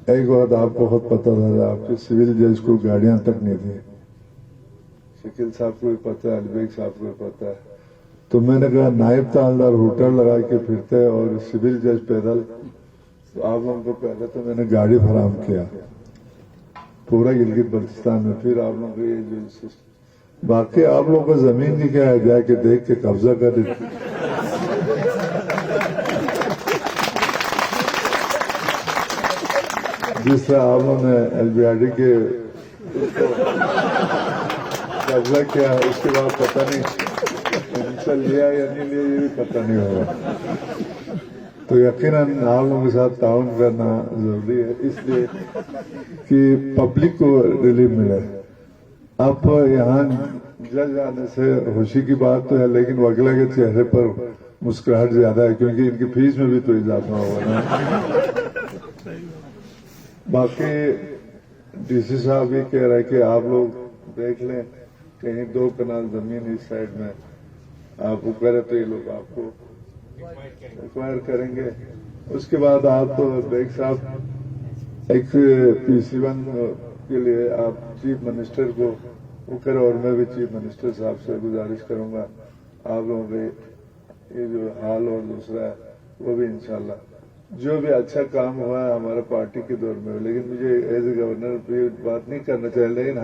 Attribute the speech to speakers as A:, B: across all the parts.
A: ایک بات آپ کو خود پتا تھا، آپ کے سول جج کو گاڑیاں تک نہیں تھی، شکیل صاحب کو بھی پتا ہے، علی بیگ صاحب کو بھی پتا ہے. تو میں نے کہا نائب تحصیلدار ہوٹل لگا کے پھرتے ہیں اور سول جج پیدل، تو آپ لوگوں کو پہلے تو میں نے گاڑی فراہم کیا پورا گلگت بلتستان میں. پھر آپ لوگوں کو یہ جو باقی آپ لوگوں کو زمین کی کیا ہے، جا کے دیکھ کے قبضہ کر دیتے. جس طرح آپ لوگوں نے ایل بی آر ڈی کے قبضہ کیا، اس کے بعد پتہ نہیں ان سے لیا یا نہیں لیا، یہ بھی پتہ نہیں ہوگا. تو یقیناً آپ لوگوں کے ساتھ تعاون کرنا ضروری ہے، اس لیے کہ پبلک کو ریلیف ملے. اب یہاں جج آنے سے خوشی کی بات تو ہے، لیکن وکلا کے چہرے پر مسکراہٹ زیادہ ہے، کیونکہ ان کی فیس میں بھی تو اضافہ ہوگا نا. باقی ڈی سی صاحب یہ کہہ رہے کہ آپ لوگ دیکھ لیں کہیں 2 کنال زمین اس سائڈ میں آپ کو کرے تو یہ لوگ آپ کو ایکوائر کریں گے. اس کے بعد آپ بیگ صاحب ایک PC1 کے لیے آپ چیف منسٹر کو وہ کرے، اور میں بھی چیف منسٹر صاحب سے گزارش کروں گا آپ لوگوں کے یہ جو حال اور دوسرا ہے وہ بھی انشاءاللہ جو بھی اچھا کام ہوا ہے ہمارا پارٹی کے دور میں. لیکن مجھے ایز اے گورنر بھی بات نہیں کرنا چاہیے، لیکن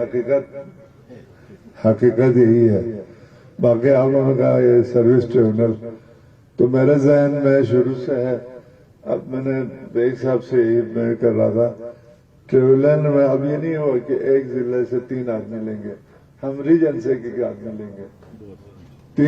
A: حقیقت یہی ہے. باقی آپ لوگوں نے کہا یہ سروس ٹریبونل، تو میرے ذہن میں شروع سے ہے. اب میں نے بیگ صاحب سے یہی میں کر رہا تھا ٹریبونل میں اب یہ نہیں ہوا کہ ایک ضلع سے 3 آدمی لیں گے، ہم ریجن سے 1 آدمی لیں گے.